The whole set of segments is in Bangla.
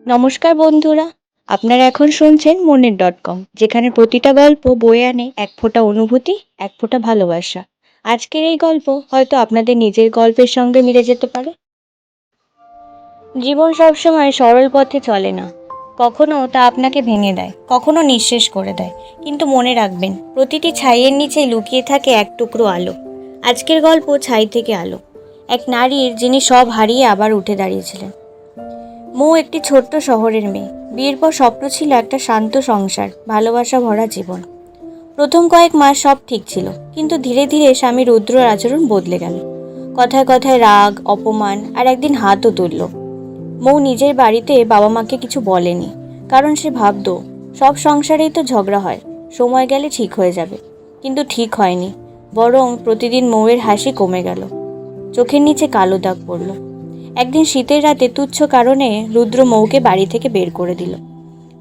নমস্কার বন্ধুরা, আপনারা এখন শুনছেন মনের.com, যেখানে প্রতিটা গল্প বয়ে আনে এক ফোঁটা অনুভূতি, এক ফোঁটা ভালোবাসা। আজকের এই গল্প হয়তো আপনাদের নিজের গল্পের সঙ্গে মিলে যেতে পারে। জীবন সবসময় সরল পথে চলে না, কখনো তা আপনাকে ভেঙে দেয়, কখনো নিঃশেষ করে দেয়। কিন্তু মনে রাখবেন, প্রতিটি ছাইয়ের নিচে লুকিয়ে থাকে এক টুকরো আলো। আজকের গল্প ছাই থেকে আলো, এক নারীর যিনি সব হারিয়ে আবার উঠে দাঁড়িয়েছিলেন। মৌ একটি ছোট্ট শহরের মেয়ে। বিয়ের পর স্বপ্ন ছিল একটা শান্ত সংসার, ভালোবাসা ভরা জীবন। প্রথম কয়েক মাস সব ঠিক ছিল, কিন্তু ধীরে ধীরে স্বামী রুদ্রর আচরণ বদলে গেল। কথায় কথায় রাগ, অপমান আর একদিন হাতও তুলল। মৌ নিজের বাড়িতে বাবা মাকে কিছু বলেনি, কারণ সে ভাবতো সব সংসারেই তো ঝগড়া হয়, সময় গেলে ঠিক হয়ে যাবে। কিন্তু ঠিক হয়নি, বরং প্রতিদিন মৌয়ের হাসি কমে গেল, চোখের নিচে কালো দাগ পড়ল। একদিন শীতের রাতে তুচ্ছ কারণে রুদ্র মৌকে বাড়ি থেকে বের করে দিল।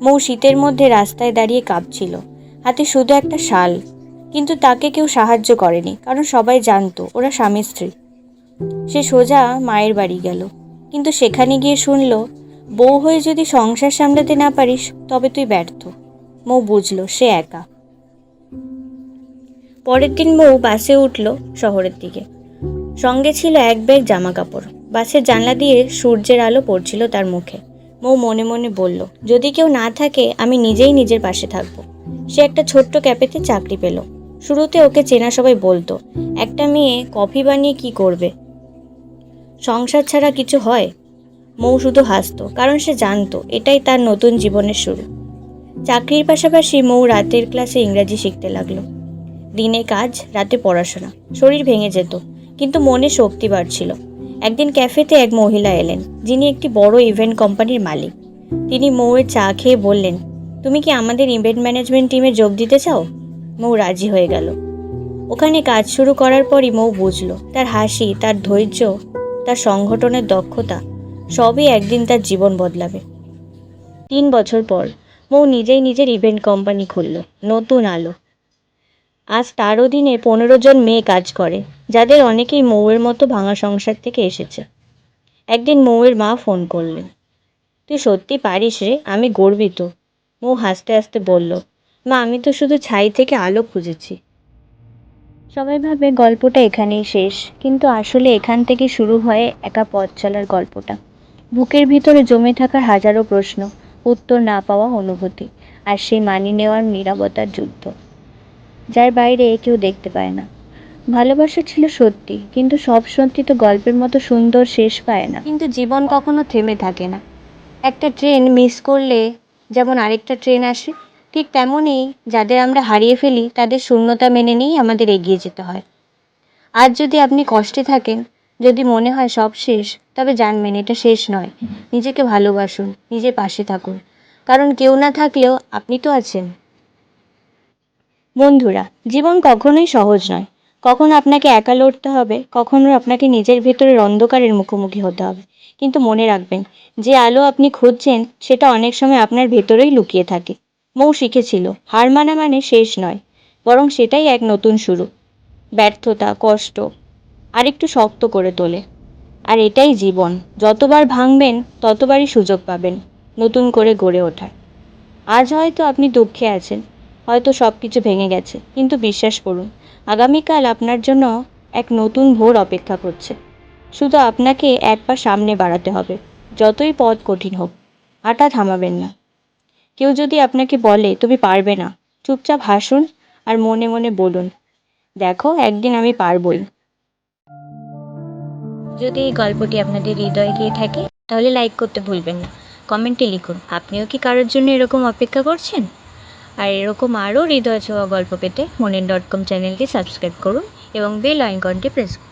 মৌ শীতের মধ্যে রাস্তায় দাঁড়িয়ে কাঁপছিল, হাতে শুধু একটা শাল। কিন্তু তাকে কেউ সাহায্য করেনি, কারণ সবাই জানতো ওরা স্বামী স্ত্রী। সে সোজা মায়ের বাড়ি গেল, কিন্তু সেখানে গিয়ে শুনল, বউ হয়ে যদি সংসার সামলাতে না পারিস তবে তুই ব্যর্থ। মৌ বুঝল সে একা। পরের দিন মৌ বাসে উঠল শহরের দিকে। সঙ্গে ছিল এক ব্যাগ জামা কাপড়। বাসের জানলা দিয়ে সূর্যের আলো পড়ছিল তার মুখে। মৌ মনে মনে বলল, যদি কেউ না থাকে আমি নিজেই নিজের পাশে থাকবো। সে একটা ছোট্ট ক্যাফেতে চাকরি পেল। শুরুতে ওকে চেনা সবাই বলতো, একটা মেয়ে কফি বানিয়ে কি করবে, সংসার ছাড়া কিছু হয়? মৌ শুধু হাসতো, কারণ সে জানতো এটাই তার নতুন জীবনের শুরু। চাকরির পাশাপাশি মৌ রাতের ক্লাসে ইংরাজি শিখতে লাগলো। দিনে কাজ, রাতে পড়াশোনা। শরীর ভেঙে যেত, কিন্তু মনে শক্তি বাড়ছিল। একদিন ক্যাফেতে এক মহিলা এলেন, যিনি একটি বড় ইভেন্ট কোম্পানির মালিক। তিনি মৌয়ের চা খেয়ে বললেন, তুমি কি আমাদের ইভেন্ট ম্যানেজমেন্ট টিমে যোগ দিতে চাও? মৌ রাজি হয়ে গেল। ওখানে কাজ শুরু করার পরই মৌ বুঝল, তার হাসি, তার ধৈর্য, তার সংগঠনের দক্ষতা সবই একদিন তার জীবন বদলাবে। 3 বছর পর মৌ নিজেই নিজের ইভেন্ট কোম্পানি খুলল, নতুন আলো। আজ তার অধীনে 15 জন মেয়ে কাজ করে, যাদের অনেকেই মৌয়ের মতো ভাঙা সংসার থেকে এসেছে। একদিন মৌয়ের মা ফোন করলেন, তুই সত্যি পারিস রে, আমি গর্বিত। মৌ হাসতে হাসতে বলল, মা আমি তো শুধু ছাই থেকে আলো খুঁজেছি। সবাই ভাবে গল্পটা এখানেই শেষ, কিন্তু আসলে এখান থেকে শুরু হয় একা পথ চলার গল্পটা। বুকের ভিতরে জমে থাকা হাজারো প্রশ্ন, উত্তর না পাওয়া অনুভূতি, আর সেই মানিয়ে নেওয়ার নীরবতার যুদ্ধ, যার বাইরে কেউ দেখতে পায় না। ভালোবাসা ছিল সত্যি, কিন্তু সব সত্যি তো গল্পের মতো সুন্দর শেষ পায় না। কিন্তু জীবন কখনো থেমে থাকে না। একটা ট্রেন মিস করলে যেমন আরেকটা ট্রেন আসে, ঠিক তেমনই যাদের আমরা হারিয়ে ফেলি তাদের শূন্যতা মেনে নিয়েই আমাদের এগিয়ে যেতে হয়। আজ যদি আপনি কষ্টে থাকেন, যদি মনে হয় সব শেষ, তবে জানবেন এটা শেষ নয়। নিজেকে ভালোবাসুন, নিজের পাশে থাকুন, কারণ কেউ না থাকলেও আপনি তো আছেন। বন্ধুরা, জীবন কখনোই সহজ নয়। কখনো আপনাকে একা লড়তে হবে, কখনো আপনাকে নিজের ভেতরের অন্ধকারের মুখোমুখি হতে হবে। কিন্তু মনে রাখবেন, যে আলো আপনি খুঁজছেন সেটা অনেক সময় আপনার ভেতরেই লুকিয়ে থাকে। মৌ শিখেছিল, হার মানা মানে শেষ নয়, বরং সেটাই এক নতুন শুরু। ব্যর্থতা, কষ্ট আরেকটু শক্ত করে তোলে। আর এটাই জীবন, যতবার ভাঙবেন ততবারই সুযোগ পাবেন নতুন করে গড়ে ওঠার। আজ হয়তো আপনি দুঃখে আছেন, হয়তো সব কিছু ভেঙে গেছে, কিন্তু বিশ্বাস করুন, আগামীকাল আপনার জন্য এক নতুন ভোর অপেক্ষা করছে। শুধু আপনাকে এক পা সামনে বাড়াতে হবে। যতই পথ কঠিন হোক, হাঁটা থামাবেন না। কেউ যদি আপনাকে বলে তুমি পারবে না, চুপচাপ হাসুন আর মনে মনে বলুন, দেখো একদিন আমি পারবই। যদি এই গল্পটি আপনাদের হৃদয়ে গিয়ে থাকে, তাহলে লাইক করতে ভুলবেন না। কমেন্টে লিখুন, আপনিও কি কারোর জন্য এরকম অপেক্ষা করছেন? আর এরকম আরও হৃদয় ছোঁয়া গল্প পেতে মনের.com চ্যানেলটি সাবস্ক্রাইব করুন এবং বেল আইকনটি প্রেস করুন।